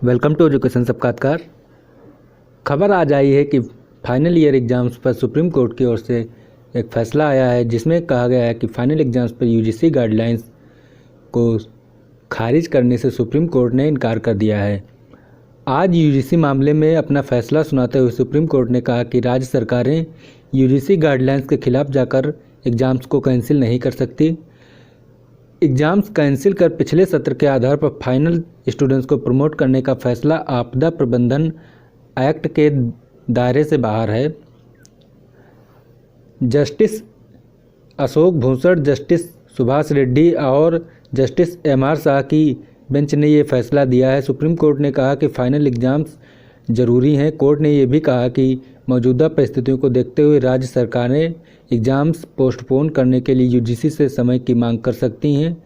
Welcome to education सबकातकार। खबर आज आई है कि फाइनल ईयर एग्ज़ाम्स पर सुप्रीम कोर्ट की ओर से एक फ़ैसला आया है जिसमें कहा गया है कि फाइनल एग्ज़ाम्स पर यूजीसी गाइडलाइंस को खारिज करने से सुप्रीम कोर्ट ने इनकार कर दिया है। आज यूजीसी मामले में अपना फ़ैसला सुनाते हुए सुप्रीम कोर्ट ने कहा कि राज्य सरकारें यूजीसी गाइडलाइंस के खिलाफ जाकर एग्ज़ाम्स को कैंसिल नहीं कर सकती। एग्ज़ाम्स कैंसिल कर पिछले सत्र के आधार पर फाइनल स्टूडेंट्स को प्रमोट करने का फैसला आपदा प्रबंधन एक्ट के दायरे से बाहर है। जस्टिस अशोक भूषण, जस्टिस सुभाष रेड्डी और जस्टिस एमआर शाह की बेंच ने ये फैसला दिया है। सुप्रीम कोर्ट ने कहा कि फाइनल एग्ज़ाम्स ज़रूरी हैं। कोर्ट ने ये भी कहा कि मौजूदा परिस्थितियों को देखते हुए राज्य सरकारें एग्ज़ाम्स पोस्टपोन करने के लिए यूजीसी से समय की मांग कर सकती हैं।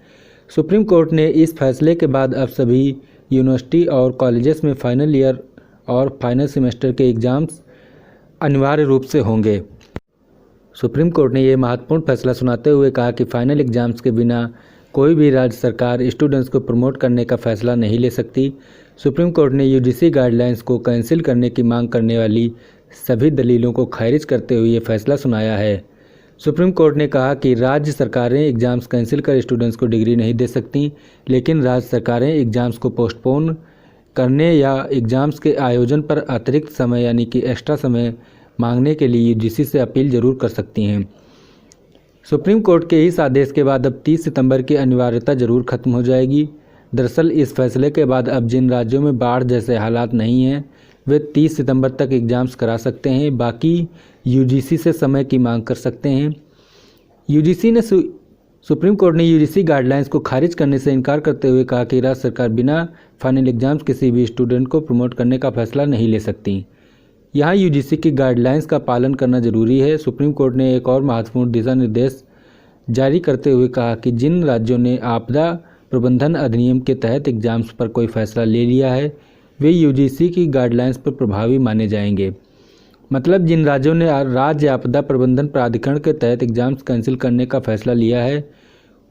सुप्रीम कोर्ट ने इस फैसले के बाद अब सभी यूनिवर्सिटी और कॉलेजेस में फाइनल ईयर और फाइनल सेमेस्टर के एग्ज़ाम्स अनिवार्य रूप से होंगे। सुप्रीम कोर्ट ने यह महत्वपूर्ण फैसला सुनाते हुए कहा कि फाइनल एग्ज़ाम्स के बिना कोई भी राज्य सरकार स्टूडेंट्स को प्रमोट करने का फैसला नहीं ले सकती। सुप्रीम कोर्ट ने यूजीसी गाइडलाइंस को कैंसिल करने की मांग करने वाली सभी दलीलों को खारिज करते हुए ये फैसला सुनाया है। सुप्रीम कोर्ट ने कहा कि राज्य सरकारें एग्ज़ाम्स कैंसिल कर स्टूडेंट्स को डिग्री नहीं दे सकती, लेकिन राज्य सरकारें एग्ज़ाम्स को पोस्टपोन करने या एग्ज़ाम्स के आयोजन पर अतिरिक्त समय यानी कि एक्स्ट्रा समय मांगने के लिए यूजीसी से अपील जरूर कर सकती हैं। सुप्रीम कोर्ट के इस आदेश के बाद अब 30 सितंबर की अनिवार्यता जरूर खत्म हो जाएगी। दरअसल इस फैसले के बाद अब जिन राज्यों में बाढ़ जैसे हालात नहीं हैं वे 30 सितंबर तक एग्ज़ाम्स करा सकते हैं, बाकी यूजीसी से समय की मांग कर सकते हैं। सुप्रीम कोर्ट ने यूजीसी गाइडलाइंस को खारिज करने से इनकार करते हुए कहा कि राज्य सरकार बिना फाइनल एग्ज़ाम्स किसी भी स्टूडेंट को प्रमोट करने का फैसला नहीं ले सकती। यहाँ यूजीसी की गाइडलाइंस का पालन करना जरूरी है। सुप्रीम कोर्ट ने एक और महत्वपूर्ण दिशा निर्देश जारी करते हुए कहा कि जिन राज्यों ने आपदा प्रबंधन अधिनियम के तहत एग्ज़ाम्स पर कोई फैसला ले लिया है वे यूजीसी की गाइडलाइंस पर प्रभावी माने जाएंगे। मतलब जिन राज्यों ने राज्य आपदा प्रबंधन प्राधिकरण के तहत एग्ज़ाम्स कैंसिल करने का फैसला लिया है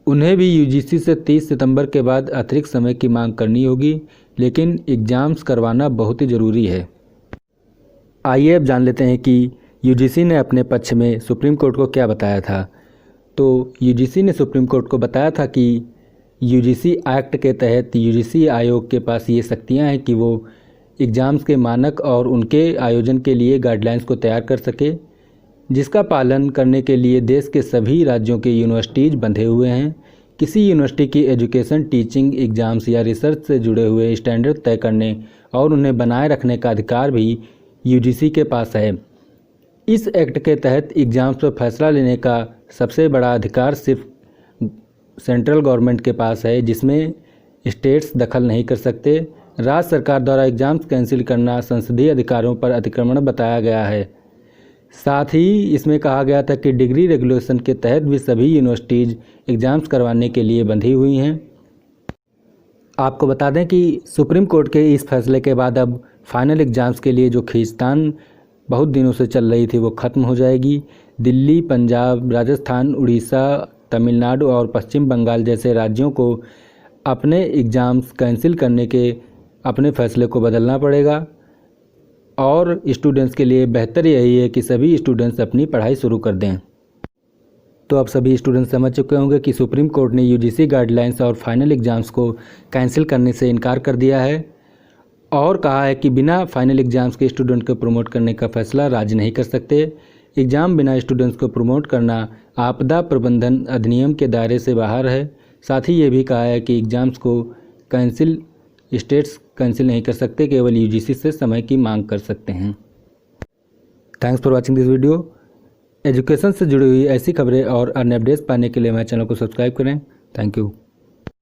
उन्हें भी यूजीसी से 30 सितंबर के बाद अतिरिक्त समय की मांग करनी होगी, लेकिन एग्ज़ाम्स करवाना बहुत ही ज़रूरी है। आइए अब जान लेते हैं कि यूजीसी ने अपने पक्ष में सुप्रीम कोर्ट को क्या बताया था। तो यूजीसी ने सुप्रीम कोर्ट को बताया था कि यूजीसी एक्ट के तहत यूजीसी आयोग के पास ये शक्तियाँ हैं कि वो एग्ज़ाम्स के मानक और उनके आयोजन के लिए गाइडलाइंस को तैयार कर सके, जिसका पालन करने के लिए देश के सभी राज्यों के यूनिवर्सिटीज़ बंधे हुए हैं। किसी यूनिवर्सिटी की एजुकेशन, टीचिंग, एग्ज़ाम्स या रिसर्च से जुड़े हुए स्टैंडर्ड तय करने और उन्हें बनाए रखने का अधिकार भी यूजीसी के पास है। इस एक्ट के तहत एग्ज़ाम्स पर फैसला लेने का सबसे बड़ा अधिकार सिर्फ सेंट्रल गवर्नमेंट के पास है, जिसमें स्टेट्स दखल नहीं कर सकते। राज्य सरकार द्वारा एग्ज़ाम्स कैंसिल करना संसदीय अधिकारों पर अतिक्रमण बताया गया है। साथ ही इसमें कहा गया था कि डिग्री रेगुलेशन के तहत भी सभी यूनिवर्सिटीज़ एग्ज़ाम्स करवाने के लिए बंधी हुई हैं। आपको बता दें कि सुप्रीम कोर्ट के इस फैसले के बाद अब फाइनल एग्ज़ाम्स के लिए जो खींचतान बहुत दिनों से चल रही थी वो ख़त्म हो जाएगी। दिल्ली, पंजाब, राजस्थान, उड़ीसा, तमिलनाडु और पश्चिम बंगाल जैसे राज्यों को अपने एग्ज़ाम्स कैंसिल करने के अपने फैसले को बदलना पड़ेगा और स्टूडेंट्स के लिए बेहतर यही है कि सभी स्टूडेंट्स अपनी पढ़ाई शुरू कर दें। तो अब सभी स्टूडेंट्स समझ चुके होंगे कि सुप्रीम कोर्ट ने यूजीसी गाइडलाइंस और फाइनल एग्ज़ाम्स को कैंसिल करने से इनकार कर दिया है और कहा है कि बिना फाइनल एग्ज़ाम्स के स्टूडेंट को प्रमोट करने का फैसला राज्य नहीं कर सकते। एग्ज़ाम बिना स्टूडेंट्स को प्रमोट करना आपदा प्रबंधन अधिनियम के दायरे से बाहर है। साथ ही ये भी कहा है कि एग्ज़ाम्स को स्टेट्स कैंसिल नहीं कर सकते, केवल यूजीसी से समय की मांग कर सकते हैं। Thanks for watching this video. Education से जुड़ी हुई ऐसी खबरें और अन्य अपडेट्स पाने के लिए हमारे चैनल को सब्सक्राइब करें। Thank you.